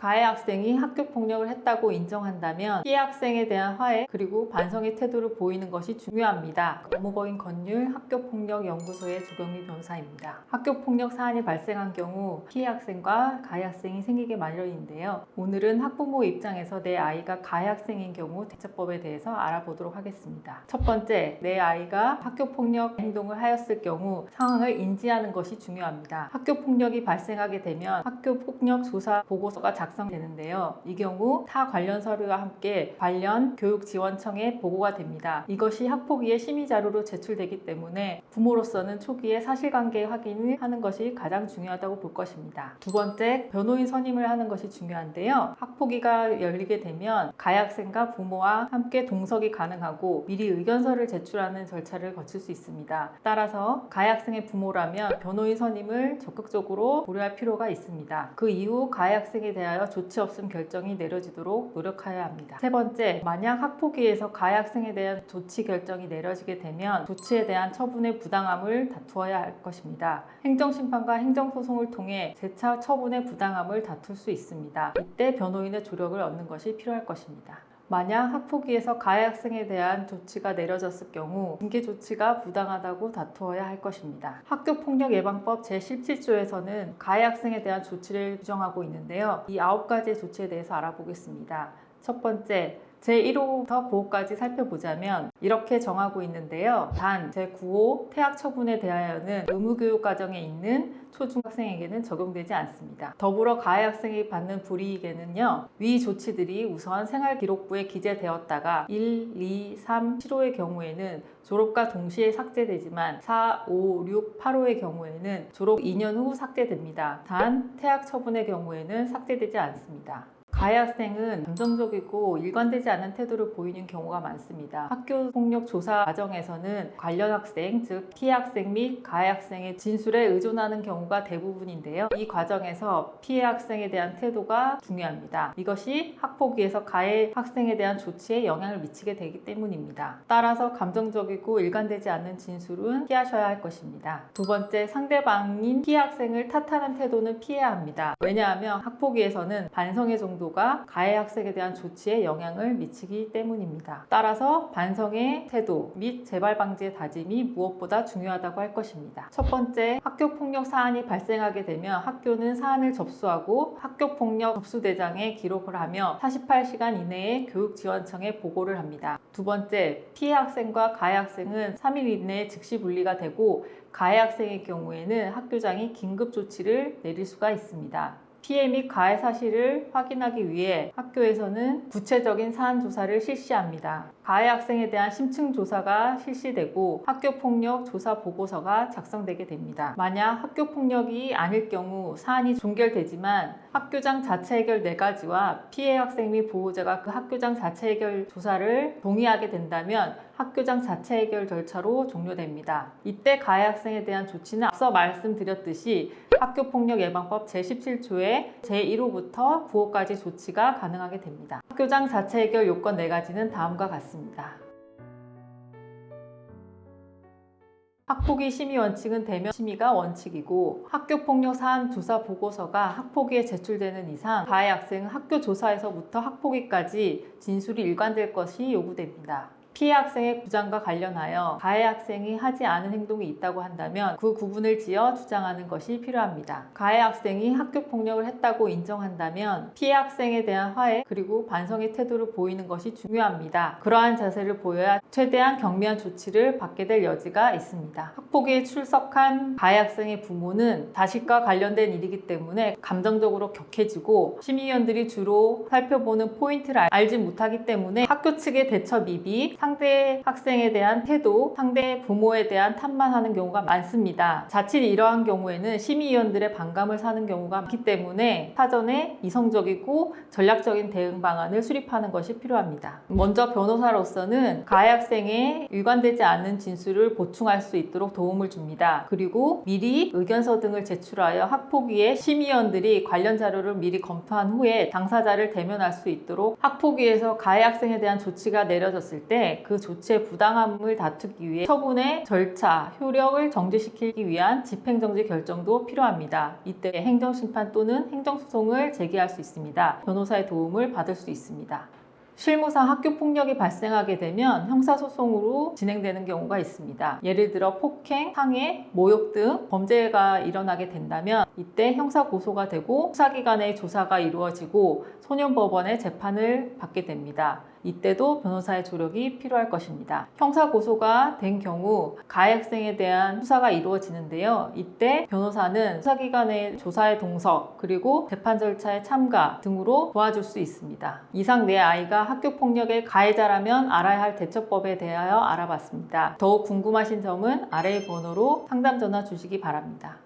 가해 학생이 학교폭력을 했다고 인정한다면 피해 학생에 대한 화해 그리고 반성의 태도를 보이는 것이 중요합니다. 법무법인 건율 학교폭력연구소의 조경미 변호사입니다. 학교폭력 사안이 발생한 경우 피해 학생과 가해 학생이 생기게 마련인데요. 오늘은 학부모 입장에서 내 아이가 가해 학생인 경우 대처법에 대해서 알아보도록 하겠습니다. 첫 번째, 내 아이가 학교폭력 행동을 하였을 경우 상황을 인지하는 것이 중요합니다. 학교폭력이 발생하게 되면 학교폭력 조사 보고서가 작성되는데요. 이 경우 타 관련 서류와 함께 관련 교육지원청에 보고가 됩니다. 이것이 학폭위의 심의자료로 제출되기 때문에 부모로서는 초기에 사실관계 확인을 하는 것이 가장 중요하다고 볼 것입니다. 두 번째, 변호인 선임을 하는 것이 중요한데요. 학폭위가 열리게 되면 가해 학생과 부모와 함께 동석이 가능하고 미리 의견서를 제출하는 절차를 거칠 수 있습니다. 따라서 가해 학생의 부모라면 변호인 선임을 적극적으로 고려할 필요가 있습니다. 그 이후 가해 학생에 대하여 조치 없음 결정이 내려지도록 노력해야 합니다. 세 번째, 만약 학폭위에서 가해 학생에 대한 조치 결정이 내려지게 되면 조치에 대한 처분의 부당함을 다투어야 할 것입니다. 행정심판과 행정소송을 통해 재차 처분의 부당함을 다툴 수 있습니다. 이때 변호인의 조력을 얻는 것이 필요할 것입니다. 만약 학폭위에서 가해 학생에 대한 조치가 내려졌을 경우 징계 조치가 부당하다고 다투어야 할 것입니다. 학교폭력예방법 제17조에서는 가해 학생에 대한 조치를 규정하고 있는데요. 이 9가지의 조치에 대해서 알아보겠습니다. 첫 번째, 제1호부터 9호까지 살펴보자면 이렇게 정하고 있는데요. 단 제9호 퇴학 처분에 대하여는 의무교육 과정에 있는 초중학생에게는 적용되지 않습니다. 더불어 가해 학생이 받는 불이익에는요, 위 조치들이 우선 생활기록부에 기재되었다가 1, 2, 3, 7호의 경우에는 졸업과 동시에 삭제되지만 4, 5, 6, 8호의 경우에는 졸업 2년 후 삭제됩니다. 단 퇴학 처분의 경우에는 삭제되지 않습니다. 가해 학생은 감정적이고 일관되지 않은 태도를 보이는 경우가 많습니다. 학교폭력 조사 과정에서는 관련 학생, 즉 피해 학생 및 가해 학생의 진술에 의존하는 경우가 대부분인데요. 이 과정에서 피해 학생에 대한 태도가 중요합니다. 이것이 학폭위에서 가해 학생에 대한 조치에 영향을 미치게 되기 때문입니다. 따라서 감정적이고 일관되지 않는 진술은 피하셔야 할 것입니다. 두 번째, 상대방인 피해 학생을 탓하는 태도는 피해야 합니다. 왜냐하면 학폭위에서는 반성의 정도 가해 학생에 대한 조치에 영향을 미치기 때문입니다. 따라서 반성의 태도 및 재발 방지의 다짐이 무엇보다 중요하다고 할 것입니다. 첫 번째, 학교폭력 사안이 발생하게 되면 학교는 사안을 접수하고 학교폭력 접수대장에 기록을 하며 48시간 이내에 교육지원청에 보고를 합니다. 두 번째, 피해 학생과 가해 학생은 3일 이내에 즉시 분리가 되고 가해 학생의 경우에는 학교장이 긴급 조치를 내릴 수가 있습니다. 피해 및 가해 사실을 확인하기 위해 학교에서는 구체적인 사안 조사를 실시합니다. 가해 학생에 대한 심층 조사가 실시되고 학교폭력 조사 보고서가 작성되게 됩니다. 만약 학교폭력이 아닐 경우 사안이 종결되지만 학교장 자체 해결 4가지와 피해 학생 및 보호자가 그 학교장 자체 해결 조사를 동의하게 된다면 학교장 자체 해결 절차로 종료됩니다. 이때 가해 학생에 대한 조치는 앞서 말씀드렸듯이 학교폭력예방법 제17조의 제1호부터 9호까지 조치가 가능하게 됩니다. 학교장 자체 해결 요건 4가지는 다음과 같습니다. 학폭위 심의 원칙은 대면 심의가 원칙이고 학교폭력 사안 조사 보고서가 학폭위에 제출되는 이상 가해 학생은 학교 조사에서부터 학폭위까지 진술이 일관될 것이 요구됩니다. 피해 학생의 부장과 관련하여 가해 학생이 하지 않은 행동이 있다고 한다면 그 구분을 지어 주장하는 것이 필요합니다. 가해 학생이 학교폭력을 했다고 인정한다면 피해 학생에 대한 화해 그리고 반성의 태도를 보이는 것이 중요합니다. 그러한 자세를 보여야 최대한 경미한 조치를 받게 될 여지가 있습니다. 학폭위에 출석한 가해 학생의 부모는 자식과 관련된 일이기 때문에 감정적으로 격해지고 심의위원들이 주로 살펴보는 포인트를 알지 못하기 때문에 학교 측의 대처 미비, 상대 학생에 대한 태도, 상대 부모에 대한 탓만 하는 경우가 많습니다. 자칫 이러한 경우에는 심의위원들의 반감을 사는 경우가 많기 때문에 사전에 이성적이고 전략적인 대응 방안을 수립하는 것이 필요합니다. 먼저 변호사로서는 가해 학생의 일관되지 않은 진술을 보충할 수 있도록 도움을 줍니다. 그리고 미리 의견서 등을 제출하여 학폭위에 심의위원들이 관련 자료를 미리 검토한 후에 당사자를 대면할 수 있도록 학폭위에서 가해 학생에 대한 조치가 내려졌을 때 때문에 그 조치의 부당함을 다투기 위해 처분의 절차, 효력을 정지시키기 위한 집행정지 결정도 필요합니다. 이때 행정심판 또는 행정소송을 제기할 수 있습니다. 변호사의 도움을 받을 수 있습니다. 실무상 학교폭력이 발생하게 되면 형사소송으로 진행되는 경우가 있습니다. 예를 들어 폭행, 상해, 모욕 등 범죄가 일어나게 된다면 이때 형사고소가 되고 수사기관의 조사가 이루어지고 소년법원의 재판을 받게 됩니다. 이때도 변호사의 조력이 필요할 것입니다. 형사고소가 된 경우 가해 학생에 대한 수사가 이루어지는데요. 이때 변호사는 수사기관의 조사의 동석 그리고 재판 절차의 참가 등으로 도와줄 수 있습니다. 이상 내 아이가 학교폭력의 가해자라면 알아야 할 대처법에 대하여 알아봤습니다. 더욱 궁금하신 점은 아래의 번호로 상담 전화 주시기 바랍니다.